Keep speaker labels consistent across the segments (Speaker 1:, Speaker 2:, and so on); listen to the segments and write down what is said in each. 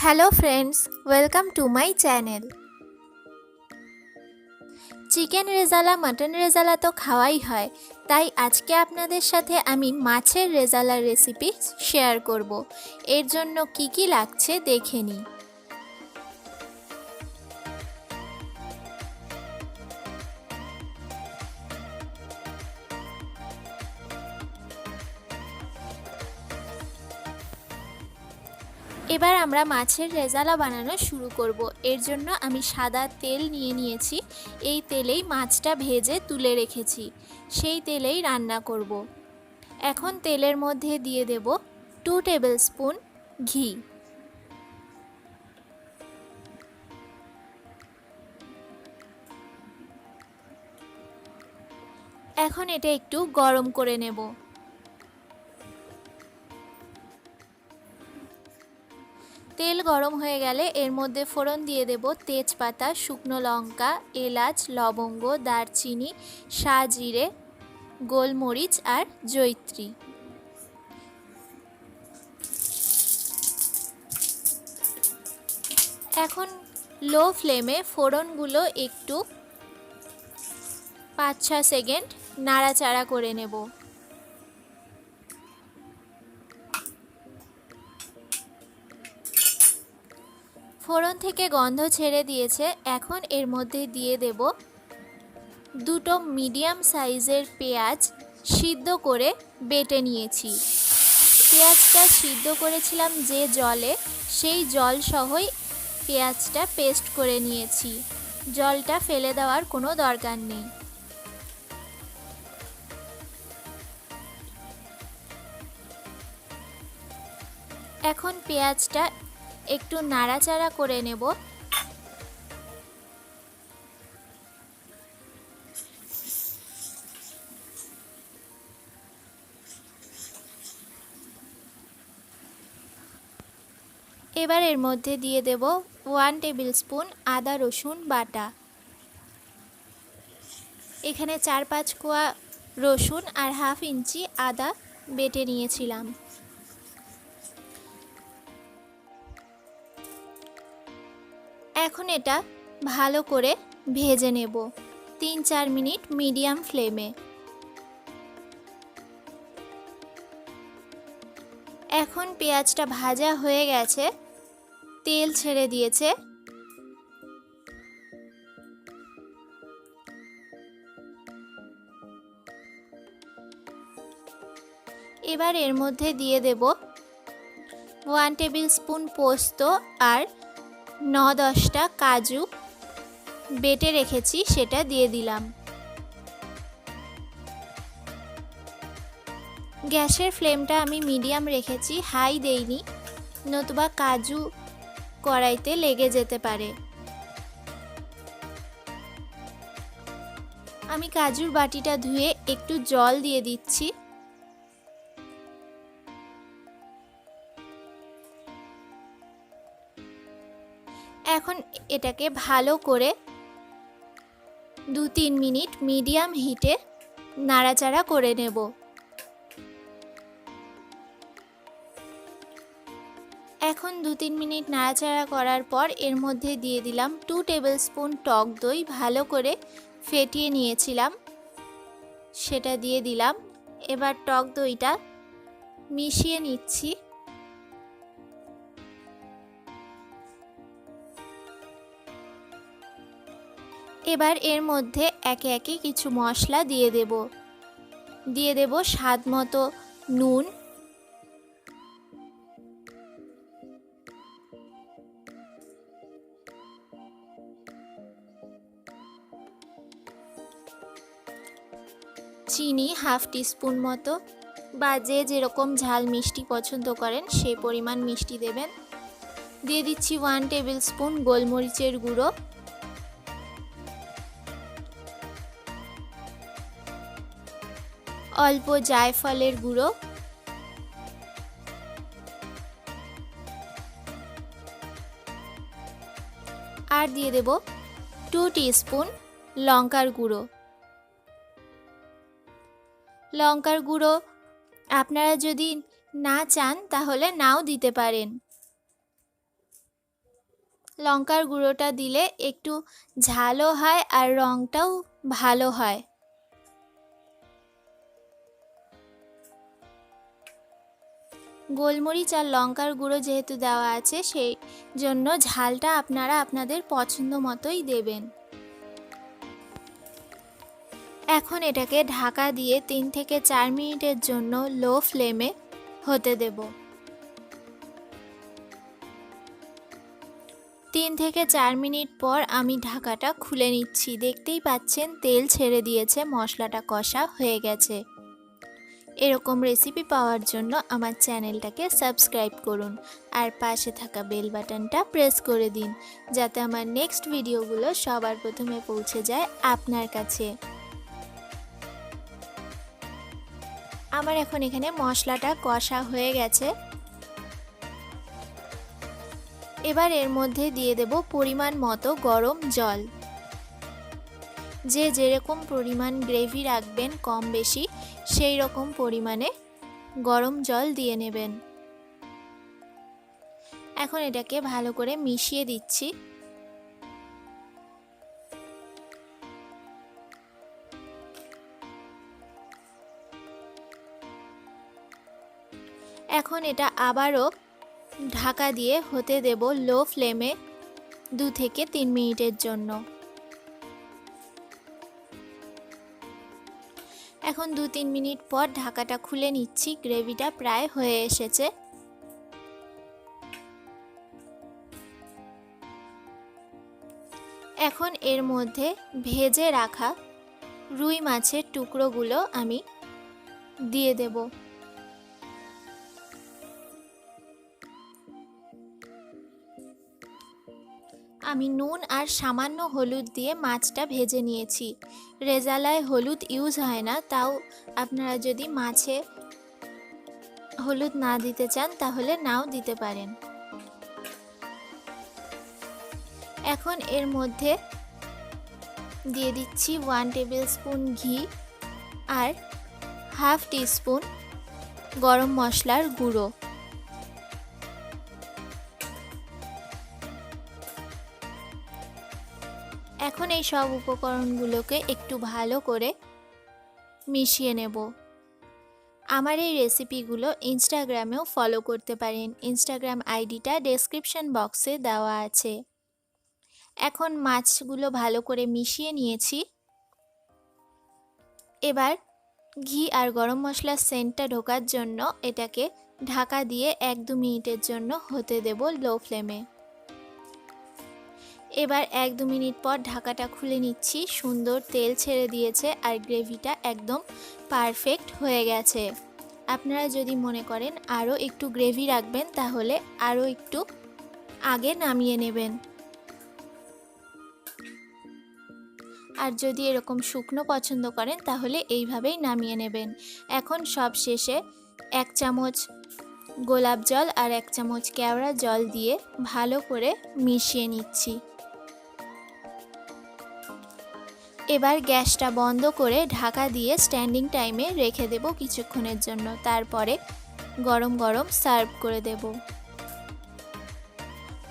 Speaker 1: Hello friends, welcome to my channel. Chicken rezala mutton rezala তো খাওয়াই হয়, তাই আজকে আপনাদের সাথে আমি মাছের রেজালার রেসিপি শেয়ার করব। এর জন্য কি কি লাগছে দেখে নিই। এবার আমরা মাছের রেজালা বানানো শুরু করব। এর জন্য আমি সাদা তেল নিয়ে নিয়েছি। এই তেলেই মাছটা ভেজে তুলে রেখেছি, সেই তেলেই রান্না করব। এখন তেলের মধ্যে দিয়ে দেব 2 টেবিল স্পুন ঘি। এখন এটা একটু গরম করে নেব। তেল গরম হয়ে গেলে এর মধ্যে ফোড়ন দিয়ে দেব তেজপাতা, শুকনো লঙ্কা, এলাচ, লবঙ্গ, দারচিনি, সাজিরে, গোলমরিচ আর জয়িত্রী। এখন লো ফ্লেমে ফোড়নগুলো একটু 5-6 সেকেন্ড নাড়াচাড়া করে নেব। ফোড়ন থেকে গন্ধ ছেড়ে দিয়েছে। এখন এর মধ্যে দিয়ে দেব 2টো মিডিয়াম সাইজের পেঁয়াজ সিদ্ধ করে বেটে নিয়েছি। পেঁয়াজটা সিদ্ধ করেছিলাম যে জলে, সেই জল সহই পেঁয়াজটা পেস্ট করে নিয়েছি। জলটা ফেলে দেওয়ার কোনো দরকার নেই। এখন পেঁয়াজটা একটু নাড়াচাড়া করে নেব। এবার এর মধ্যে দিয়ে দেব 1 টেবিল স্পুন আদা রসুন বাটা। এখানে 4-5 কোয়া রসুন আর হাফ ইঞ্চি আদা বেটে নিয়েছিলাম। এখন এটা ভালো করে ভেজে নেব 3-4 মিনিট মিডিয়াম ফ্লেমে। এখন পেঁয়াজটা ভাজা হয়ে গেছে, তেল ছেড়ে দিয়েছে। এবার এর মধ্যে দিয়ে দেব 1 টেবিল স্পুন পোস্ত আর 9-10টা কাজু বেটে রেখেছি, সেটা দিয়ে দিলাম। গ্যাসের ফ্লেমটা আমি মিডিয়াম রেখেছি, হাই দেইনি, নতুবা কাজু কড়াইতে লেগে যেতে পারে। আমি কাজুর বাটিটা ধুয়ে একটু জল দিয়ে দিচ্ছি। এখন এটাকে ভালো করে 2-3 মিনিট মিডিয়াম হিটে নাড়াচাড়া করে নেব। এখন 2-3 মিনিট নাড়াচাড়া করার পর এর মধ্যে দিয়ে দিলাম 2 টেবিল স্পুন টক দই, ভালো করে ফেটিয়ে নিয়েছিলাম, সেটা দিয়ে দিলাম। এবার টক দইটা মিশিয়ে নিচ্ছি। এবার এর মধ্যে একে একে কিছু মশলা দিয়ে দেব স্বাদ মতো নুন, চিনি হাফ টিস্পুন মতো, বা যে যেরকম ঝাল মিষ্টি পছন্দ করেন সেই পরিমাণ মিষ্টি দেবেন। দিয়ে দিচ্ছি 1 টেবিল স্পুন গোলমরিচের গুঁড়ো, অল্প জায়ফলের গুঁড়ো, আর দিয়ে দেব 2 টিস্পুন লঙ্কার গুঁড়ো। লঙ্কার গুঁড়ো আপনারা যদি না চান তাহলে নাও দিতে পারেন। লঙ্কার গুঁড়োটা দিলে একটু ঝালও হয় আর রঙটাও ভালো হয়। গোলমরিচ আর লঙ্কার গুঁড়ো যেহেতু দেওয়া আছে, সেই জন্য ঝালটা আপনারা আপনাদের পছন্দ মতোই দেবেন। এখন এটাকে ঢাকা দিয়ে 3 থেকে 4 মিনিটের জন্য লো ফ্লেমে হতে দেব। 3 থেকে 4 মিনিট পর আমি ঢাকাটা খুলে নিচ্ছি। দেখতেই পাচ্ছেন তেল ছেড়ে দিয়েছে, মশলাটা কষা হয়ে গেছে। এরকম রেসিপি পাওয়ার জন্য আমার চ্যানেলটাকে সাবস্ক্রাইব করুন আর পাশে থাকা বেল বাটনটা প্রেস করে দিন, যাতে আমার নেক্সট ভিডিওগুলো সবার প্রথমে পৌঁছে যায় আপনার কাছে। আমার এখন এখানে মশলাটা কষা হয়ে গেছে। এবার এর মধ্যে দিয়ে দেব পরিমাণ মতো গরম জল। যে যেরকম পরিমাণ গ্রেভি রাখবেন কম বেশি সেই রকম পরিমাণে গরম জল দিয়ে নেবেন। এখন এটাকে ভালো করে মিশিয়ে দিচ্ছি। এখন এটা আবারও ঢাকা দিয়ে হতে দেব লো ফ্লেমে 2 থেকে 3 মিনিটের জন্য। এখন 2-3 মিনিট পর ঢাকাটা খুলে নিচ্ছি। গ্রেভিটা প্রায় হয়ে এসেছে। এখন এর মধ্যে ভেজে রাখা রুই মাছের টুকরোগুলো আমি দিয়ে দেব। আমি নুন আর সামান্য হলুদ দিয়ে মাছটা ভেজে নিয়েছি। রেজালায় হলুদ ইউজ হয় না, তাও আপনারা যদি মাছে হলুদ না দিতে চান তাহলে নাও দিতে পারেন। এখন এর মধ্যে দিয়ে দিচ্ছি 1 টেবিল স্পুন ঘি আর হাফ টিস্পুন গরম মশলার গুঁড়ো। এখন এই সব উপকরণগুলোকে একটু ভালো করে মিশিয়ে নেব। আমার এই রেসিপিগুলো ইনস্টাগ্রামেও ফলো করতে পারেন। ইনস্টাগ্রাম আইডিটা ডেসক্রিপশন বক্সে দেওয়া আছে। এখন মাছগুলো ভালো করে মিশিয়ে নিয়েছি। এবার ঘি আর গরম মশলার সেন্টটা ঢোকার জন্য এটাকে ঢাকা দিয়ে 1-2 মিনিটের জন্য হতে দেব লো ফ্লেমে। এবার 1-2 মিনিট পর ঢাকাটা খুলে নিচ্ছি। সুন্দর তেল ছেড়ে দিয়েছে আর গ্রেভিটা একদম পারফেক্ট হয়ে গেছে। আপনারা যদি মনে করেন আরও একটু গ্রেভি রাখবেন তাহলে আরও একটু আগে নামিয়ে নেবেন। আর যদি এরকম শুকনো পছন্দ করেন তাহলে এইভাবেই নামিয়ে নেবেন। এখন সব শেষে 1 চামচ গোলাপ জল আর 1 চামচ কেওড়া জল দিয়ে ভালো করে মিশিয়ে নিচ্ছি। এবার গ্যাসটা বন্ধ করে ঢাকা দিয়ে স্ট্যান্ডিং টাইমে রেখে দেব কিছুক্ষণের জন্য। তারপরে গরম গরম সার্ভ করে দেব।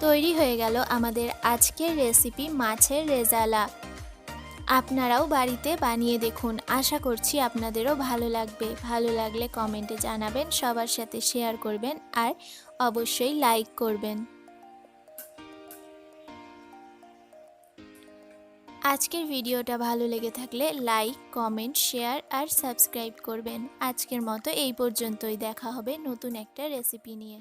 Speaker 1: তৈরি হয়ে গেল আমাদের আজকের রেসিপি মাছের রেজালা। আপনারাও বাড়িতে বানিয়ে দেখুন। আশা করছি আপনাদেরও ভালো লাগবে। ভালো লাগলে কমেন্টে জানাবেন, সবার সাথে শেয়ার করবেন আর অবশ্যই লাইক করবেন। আজকের ভিডিওটা ভালো লেগে থাকলে লাইক, কমেন্ট, শেয়ার আর সাবস্ক্রাইব করবেন। আজকের মতো এই পর্যন্তই। দেখা হবে নতুন একটা রেসিপি নিয়ে।